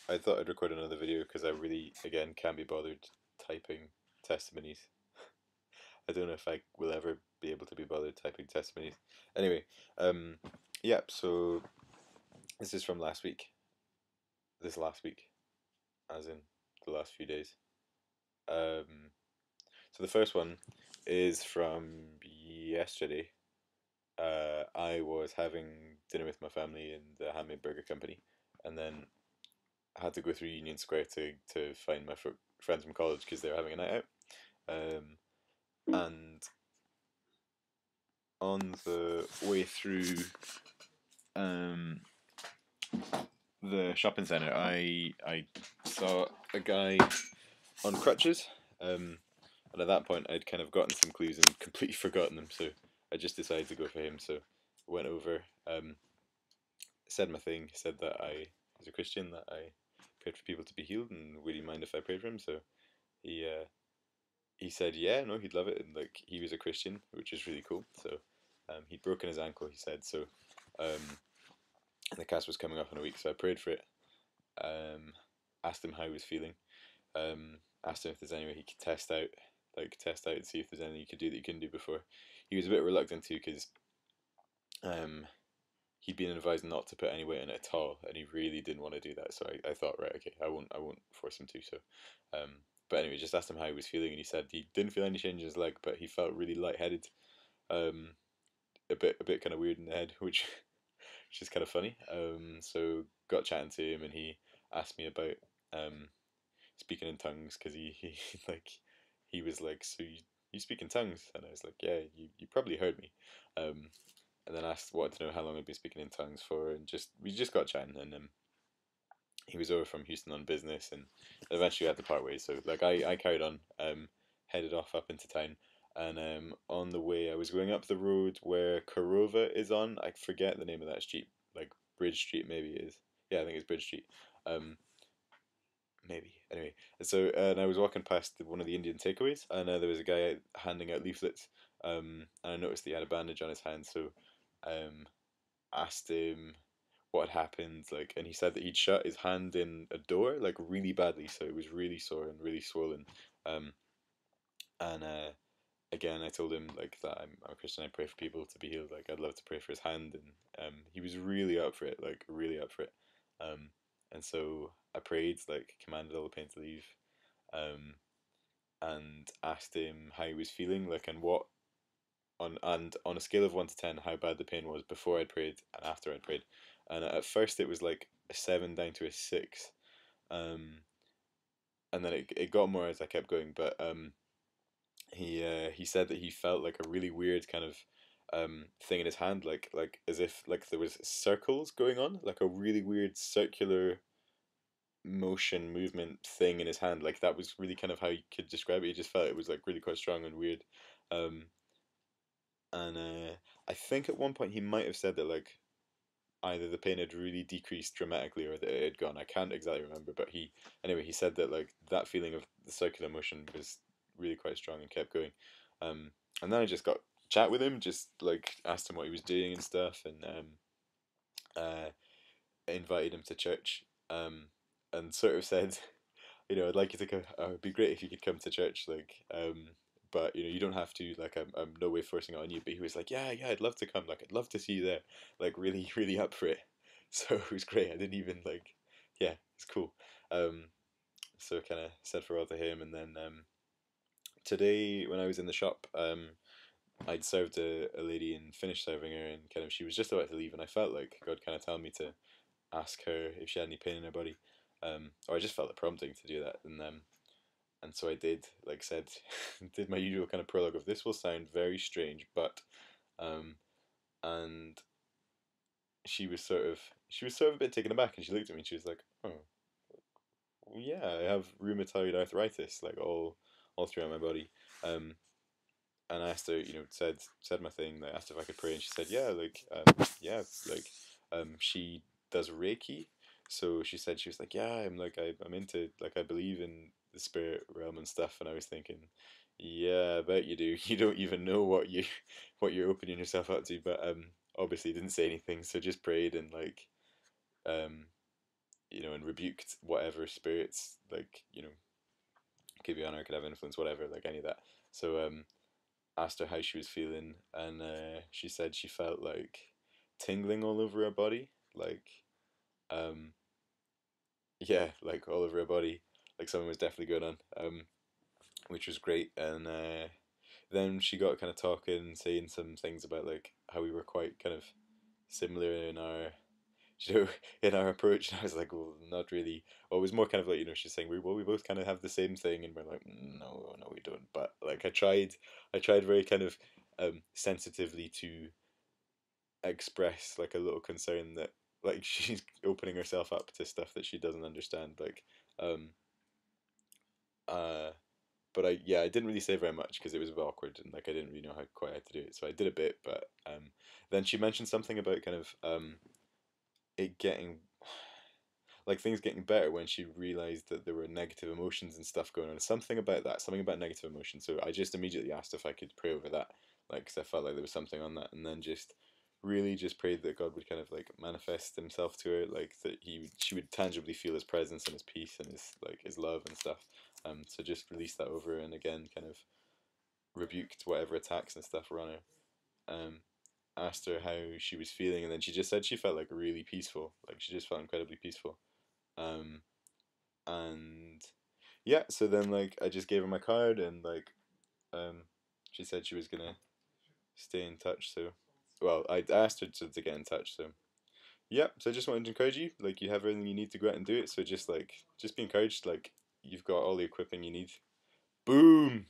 I thought I'd record another video because I really, again, can't be bothered typing testimonies. I don't know if I will ever be able to be bothered typing testimonies. Anyway, um, yeah, so this is from last week. This last week, as in the last few days. Um, so the first one is from yesterday. I was having dinner with my family in the Handmade Burger Company, and then I had to go through Union Square to find my friends from college because they were having a night out. And on the way through um, the shopping centre, I saw a guy on crutches, and at that point I'd kind of gotten some clues and completely forgotten them. So I just decided to go for him. So I went over, said my thing, said that I was a Christian, that I prayed for people to be healed, and would he mind if I prayed for him? So he he said yeah, no, he'd love it, and like he was a Christian, which is really cool. So he'd broken his ankle, he said. So um, and the cast was coming up in a week, so I prayed for it. Um, asked him how he was feeling. Asked him if there's any way he could test out and see if there's anything you could do that you couldn't do before. He was a bit reluctant to because um, he'd been advised not to put any weight on it at all, and he really didn't want to do that. So I thought, right, okay, I won't force him to. So, um, but anyway, just asked him how he was feeling, and he said he didn't feel any change in his leg, but he felt really lightheaded, um, a bit kind of weird in the head, which is kind of funny. So got chatting to him, and he asked me about um, speaking in tongues because he like he was like, so you speak in tongues, and I was like, yeah, you probably heard me. Um, and then asked wanted to know how long I'd been speaking in tongues for, and just we just got chatting, and he was over from Houston on business, and eventually we had to part ways. So like I carried on, headed off up into town, and on the way I was going up the road where Korova is on. I forget the name of that street, like Bridge Street maybe it is. Yeah, I think it's Bridge Street. Um, maybe anyway. So and I was walking past one of the Indian takeaways, and there was a guy handing out leaflets. And I noticed he had a bandage on his hand, so um, asked him what had happened, like, and he said that he'd shut his hand in a door like really badly, so it was really sore and really swollen. Um, and again, I told him like that I'm a Christian. I pray for people to be healed. Like I'd love to pray for his hand, and he was really up for it, like really up for it. Um, and so I prayed, like commanded all the pain to leave, um, and asked him how he was feeling, like, and on a scale of 1 to 10, how bad the pain was before I'd prayed and after I'd prayed. And at first it was like a 7 down to a 6, um, and then it got more as I kept going. But he said that he felt like a really weird kind of thing in his hand, like as if like there was circles going on, like a really weird circular motion movement thing in his hand. Like that was really kind of how you could describe it. He just felt it was like really quite strong and weird. Um, and I think at one point he might have said that like either the pain had really decreased dramatically or that it had gone. I can't exactly remember, but he said that like that feeling of the circular motion was really quite strong and kept going. And then I just got chat with him, just like asked him what he was doing and stuff, and invited him to church. And sort of said, I'd like you to come. It'd be great if you could come to church, like, but you don't have to. Like, I'm no way forcing it on you. But he was like, yeah, I'd love to come. Like, I'd love to see you there. Like, really, really up for it. So it was great. I didn't even like, yeah, it's cool. Um, so kind of said farewell to him, and then today when I was in the shop, I'd served a lady and finished serving her, and kind of she was just about to leave, and I felt like God kind of telling me to ask her if she had any pain in her body. Or I just felt the prompting to do that, and so I did, like said, did my usual kind of prologue of this will sound very strange, but um, and she was sort of a bit taken aback, and she looked at me and she was like, oh, yeah, I have rheumatoid arthritis, like all throughout my body. Um, and I asked her, said my thing. I asked if I could pray, and she said, yeah, like, yeah, like, she does Reiki. So she said she was like, yeah, I'm into, like, I believe in the spirit realm and stuff. And I was thinking, yeah, I bet you do. You don't even know what you're opening yourself up to. But obviously didn't say anything, so just prayed and like um and rebuked whatever spirits, like, could be on her, could have influence, whatever, like any of that. So asked her how she was feeling, and she said she felt like tingling all over her body, like um, yeah, like all over her body, like something was definitely going on, which was great. And then she got kind of talking, saying some things about like how we were quite kind of similar in our in our approach. And I was like, well, not really. Well, it was more kind of like, she's saying we both kind of have the same thing, and we're like, no, no, we don't. But like I tried very kind of sensitively to express like a little concern that like she's opening herself up to stuff that she doesn't understand, like um uh but I didn't really say very much because it was a bit awkward, and like I didn't really know how quite how to do it, so I did a bit. But then she mentioned something about kind of it getting like things getting better when she realized that there were negative emotions and stuff going on. Something about that, something about negative emotions. So I just immediately asked if I could pray over that, like, because I felt like there was something on that, and then just really just prayed that God would kind of like manifest Himself to her, like that she would tangibly feel His presence and His peace and His love and stuff. So just released that over her, and again, kind of rebuked whatever attacks and stuff were on her. Um, Asked her how she was feeling, and then she just said she felt like really peaceful, like she just felt incredibly peaceful. Um, and yeah, so then like I just gave her my card, and like um, she said she was gonna stay in touch. So, well, I asked her to get in touch. So yeah, so I just wanted to encourage you. Like you have everything you need to go out and do it. So just be encouraged. Like you've got all the equipping you need. Boom.